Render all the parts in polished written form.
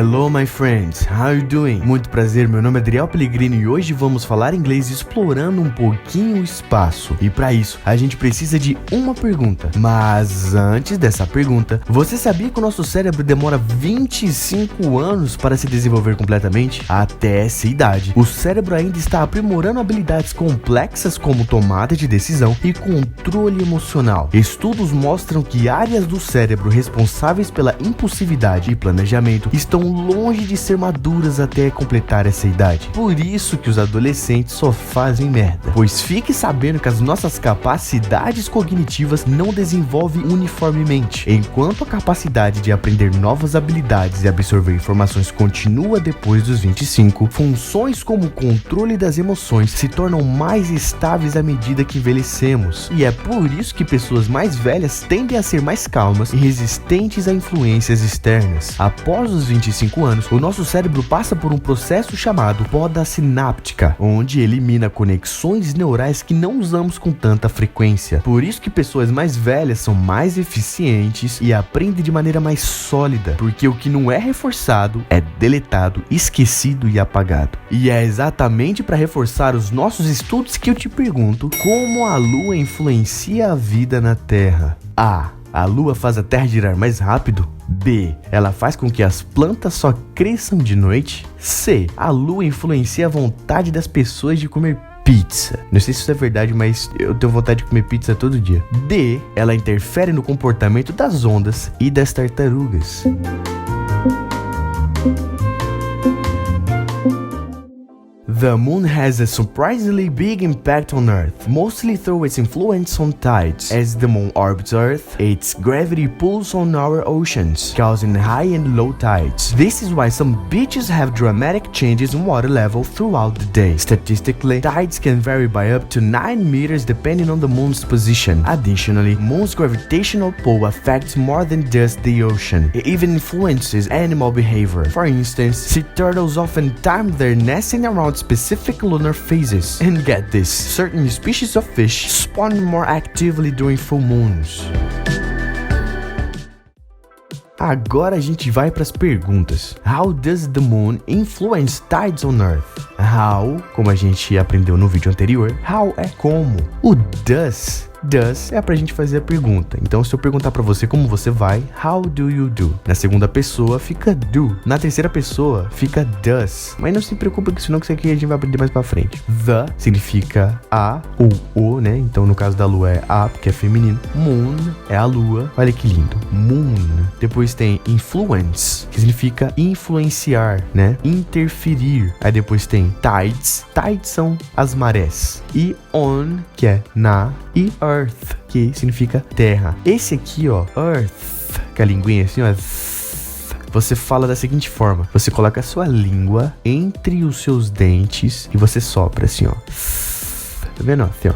Hello my friends, how you doing? Muito prazer, meu nome é Adriel Pellegrino e hoje vamos falar inglês explorando um pouquinho o espaço. E para isso, a gente precisa de uma pergunta. Mas antes dessa pergunta, você sabia que o nosso cérebro demora 25 anos para se desenvolver completamente? Até essa idade, o cérebro ainda está aprimorando habilidades complexas como tomada de decisão e controle emocional. Estudos mostram que áreas do cérebro responsáveis pela impulsividade e planejamento estão longe de ser maduras até completar essa idade. Por isso que os adolescentes só fazem merda. Pois fique sabendo que as nossas capacidades cognitivas não desenvolvem uniformemente. Enquanto a capacidade de aprender novas habilidades e absorver informações continua depois dos 25, funções como o controle das emoções se tornam mais estáveis à medida que envelhecemos. E é por isso que pessoas mais velhas tendem a ser mais calmas e resistentes a influências externas. Após os 25 anos, o nosso cérebro passa por um processo chamado poda sináptica, onde elimina conexões neurais que não usamos com tanta frequência. Por isso que pessoas mais velhas são mais eficientes e aprendem de maneira mais sólida, porque o que não é reforçado é deletado, esquecido e apagado. E é exatamente para reforçar os nossos estudos que eu te pergunto como a Lua influencia a vida na Terra. A Lua faz a Terra girar mais rápido? B. Ela faz com que as plantas só cresçam de noite? C. A Lua influencia a vontade das pessoas de comer pizza. Não sei se isso é verdade, mas eu tenho vontade de comer pizza todo dia. D. Ela interfere no comportamento das ondas e das tartarugas. The moon has a surprisingly big impact on Earth, mostly through its influence on tides. As the moon orbits Earth, its gravity pulls on our oceans, causing high and low tides. This is why some beaches have dramatic changes in water level throughout the day. Statistically, tides can vary by up to 9 meters depending on the moon's position. Additionally, moon's gravitational pull affects more than just the ocean. It even influences animal behavior. For instance, sea turtles often time their nesting around specific lunar phases. And get this, certain species of fish spawn more actively during full moons. Agora a gente vai para as perguntas. How does the moon influence tides on Earth? How, como a gente aprendeu no vídeo anterior, how é como. O does é pra gente fazer a pergunta. Então, se eu perguntar pra você como você vai, how do you do? Na segunda pessoa fica do. Na terceira pessoa fica does. Mas não se preocupe com isso não, que isso aqui a gente vai aprender mais pra frente. The significa a ou o, né? Então, no caso da lua é a, porque é feminino. Moon é a lua. Olha que lindo. Moon. Depois tem influence, que significa influenciar, né? Interferir. Aí depois tem tides. Tides são as marés. E on, que é na. E Earth, que significa terra. Esse aqui, ó, Earth, com a linguinha assim, ó, você fala da seguinte forma: você coloca a sua língua entre os seus dentes e você sopra assim, ó. Tá vendo? Assim, ó.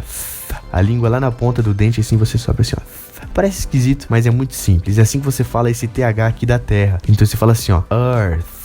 A língua lá na ponta do dente, assim, você sopra assim, ó. Parece esquisito, mas é muito simples. É assim que você fala esse TH aqui da terra. Então você fala assim, ó, Earth.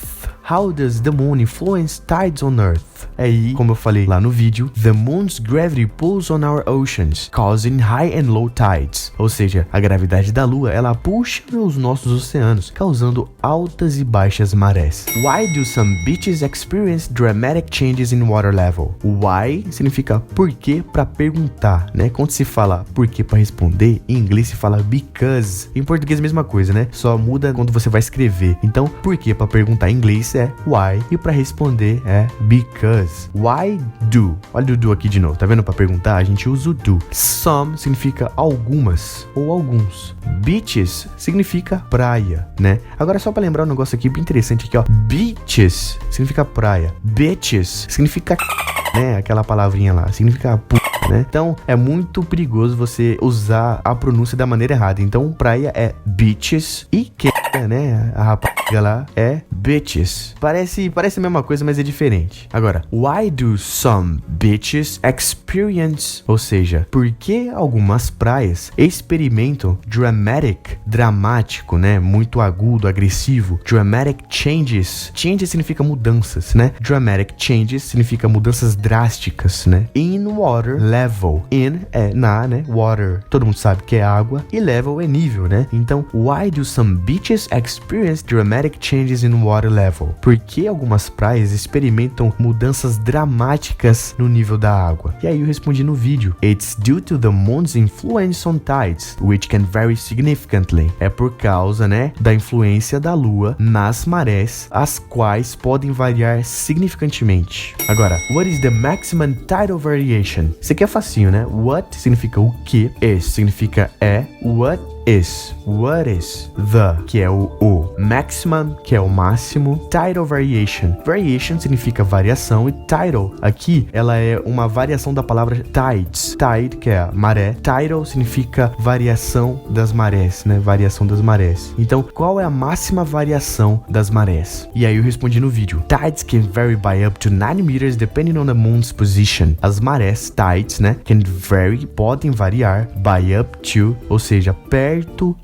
How does the moon influence tides on Earth? Aí, como eu falei lá no vídeo, the moon's gravity pulls on our oceans, causing high and low tides. Ou seja, a gravidade da lua, ela puxa os nossos oceanos, causando altas e baixas marés. Why do some beaches experience dramatic changes in water level? Why significa por quê para perguntar, né? Quando se fala por quê para responder, em inglês se fala because. Em português a mesma coisa, né? Só muda quando você vai escrever. Então, por quê para perguntar em inglês é why e para responder é because. Why do? Olha o do aqui de novo, tá vendo? Para perguntar a gente usa o do. Some significa algumas ou alguns. Beaches significa praia, né? Agora só para lembrar um negócio aqui bem interessante aqui, ó. Beaches significa praia. Bitches significa, né? Aquela palavrinha lá, significa né? Então é muito perigoso você usar a pronúncia da maneira errada. Então praia é beaches e que, né? A rapariga lá é bitches. Parece a mesma coisa, mas é diferente. Agora, why do some beaches experience? Ou seja, por que algumas praias experimentam dramático, né? Muito agudo, agressivo. Dramatic changes. Changes significa mudanças, né? Dramatic changes significa mudanças drásticas, né? In water level level. In é na, né? Water, todo mundo sabe que é água. E level é nível, né? Então, why do some beaches experience dramatic changes in water level? Por que algumas praias experimentam mudanças dramáticas no nível da água? E aí eu respondi no vídeo. It's due to the moon's influence on tides, which can vary significantly. É por causa, né, da influência da lua nas marés, as quais podem variar significantemente. Agora, what is the maximum tidal variation? Isso aqui é facinho, né? What significa o que, is significa é, what is the, que é o maximum, que é o máximo, tidal variation. Variation significa variação e tidal aqui ela é uma variação da palavra tides. Tide, que é a maré. Tidal significa variação das marés, né? Variação das marés. Então, qual é a máxima variação das marés? E aí eu respondi no vídeo. Tides can vary by up to 9 meters depending on the moon's position. As marés, tides, né? Can vary, podem variar by up to, ou seja, perto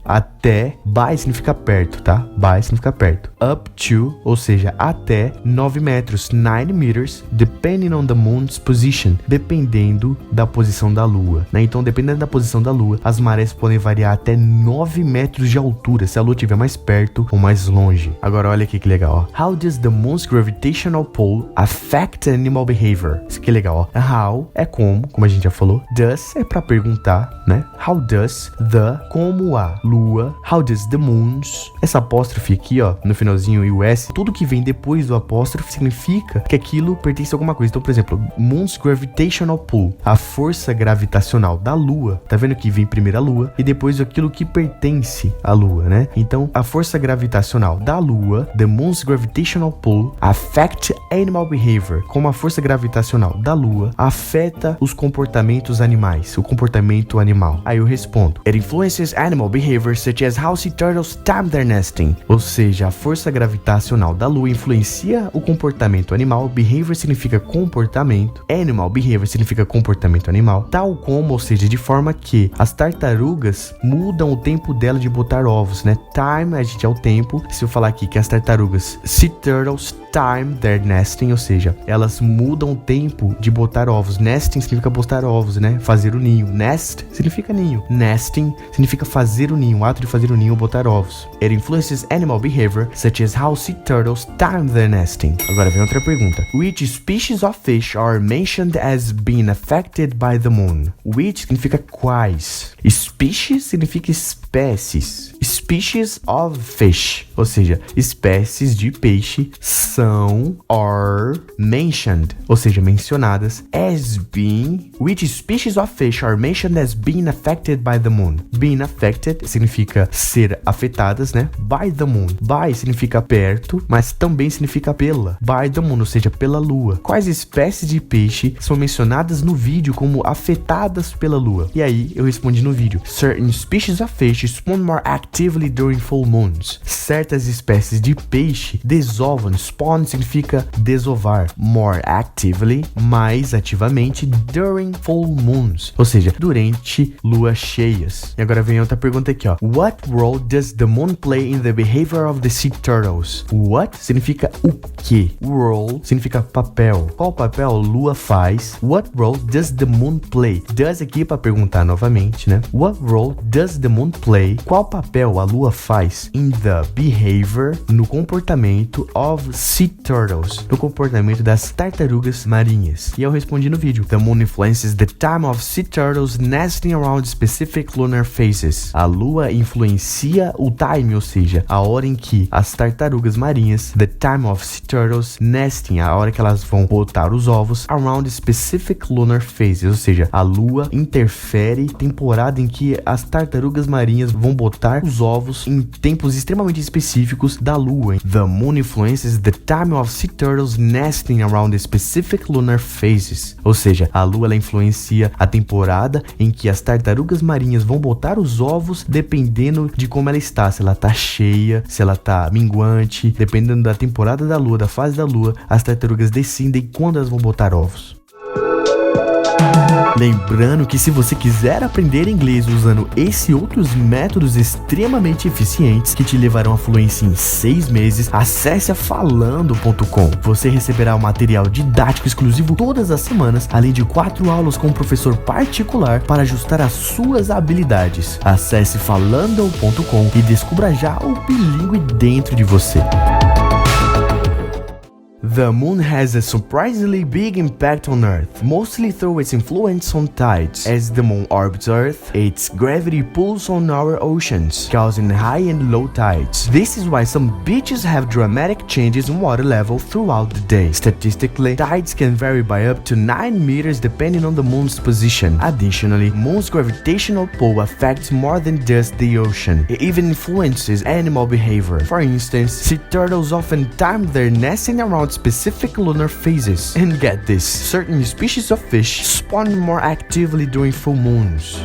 até, by significa perto, tá? By significa perto. Up to, ou seja, até 9 metros, 9 meters, depending on the moon's position, dependendo da posição da lua, né? Então, dependendo da posição da lua, as marés podem variar até 9 metros de altura, se a lua estiver mais perto ou mais longe. Agora, olha aqui que legal, ó. How does the moon's gravitational pull affect animal behavior? Isso aqui é legal, ó. How é como a gente já falou. Does é pra perguntar, né? How does the, como a lua. How does the moon's, essa apóstrofe aqui, ó, no finalzinho e o S, tudo que vem depois do apóstrofe significa que aquilo pertence a alguma coisa. Então, por exemplo, moon's gravitational pull, a força gravitacional da lua. Tá vendo que vem primeiro a lua e depois aquilo que pertence à lua, né? Então, a força gravitacional da lua, the moon's gravitational pull, affect animal behavior. Como a força gravitacional da lua afeta os comportamentos animais, o comportamento animal. Aí eu respondo, it influences animal behavior such as how sea turtles time their nesting. Ou seja, a força gravitacional da lua influencia o comportamento animal. Behavior significa comportamento. Animal behavior significa comportamento animal. Tal como, ou seja, de forma que as tartarugas mudam o tempo dela de botar ovos, né? Time, a gente é o tempo. Se eu falar aqui que as tartarugas sea turtles time their nesting, ou seja, elas mudam o tempo de botar ovos. Nesting significa botar ovos, né? Fazer o ninho. Nest significa ninho. Nesting significa fazer o ninho, o ato de fazer o ninho ou botar ovos. It influences animal behavior, such as how sea turtles time their nesting. Agora vem outra pergunta. Which species of fish are mentioned as being affected by the moon? Which significa quais. Species significa espécies. Species of fish, ou seja, espécies de peixe são, are mentioned, ou seja, mencionadas as being. Which species of fish are mentioned as being affected by the moon? Being affected significa ser afetadas, né? By the moon. By significa perto, mas também significa pela. By the moon, ou seja, pela lua. Quais espécies de peixe são mencionadas no vídeo como afetadas pela lua? E aí eu respondi no vídeo. Certain species of fish spawn more actively during full moons. Certas espécies de peixe desovam. Spawn significa desovar. More actively, mais ativamente, during full moons, ou seja, durante luas cheias. E agora vem outra pergunta aqui, ó. What role does the moon play in the behavior of the sea turtles? What significa o que? Role significa papel. Qual papel a lua faz? What role does the moon play? Does aqui para perguntar novamente, né? What role does the moon play? Qual papel a lua faz in the behavior, no comportamento of sea turtles, no comportamento das tartarugas marinhas? E eu respondi no vídeo. The moon influences the time of sea turtles nesting around specific lunar phases. A lua influencia o time, ou seja, a hora em que as tartarugas marinhas, the time of sea turtles nesting, a hora que elas vão botar os ovos, around specific lunar phases, ou seja, a lua interfere temporada em que as tartarugas marinhas vão botar os ovos em tempos extremamente específicos da lua. The moon influences the time of sea turtles nesting around specific lunar phases, ou seja, a lua ela influencia a temporada em que as tartarugas marinhas vão botar os ovos dependendo de como ela está, se ela tá cheia, se ela tá minguante, dependendo da temporada da lua, da fase da lua, as tartarugas decidem quando elas vão botar ovos. Lembrando que se você quiser aprender inglês usando esse e outros métodos extremamente eficientes que te levarão à fluência em 6 meses, acesse a falando.com. Você receberá um material didático exclusivo todas as semanas, além de 4 aulas com um professor particular para ajustar as suas habilidades. Acesse falando.com e descubra já o bilíngue dentro de você. The moon has a surprisingly big impact on Earth, mostly through its influence on tides. As the moon orbits Earth, its gravity pulls on our oceans, causing high and low tides. This is why some beaches have dramatic changes in water level throughout the day. Statistically, tides can vary by up to 9 meters depending on the moon's position. Additionally, moon's gravitational pull affects more than just the ocean. It even influences animal behavior. For instance, sea turtles often time their nesting around specific lunar phases. And get this, certain species of fish spawn more actively during full moons.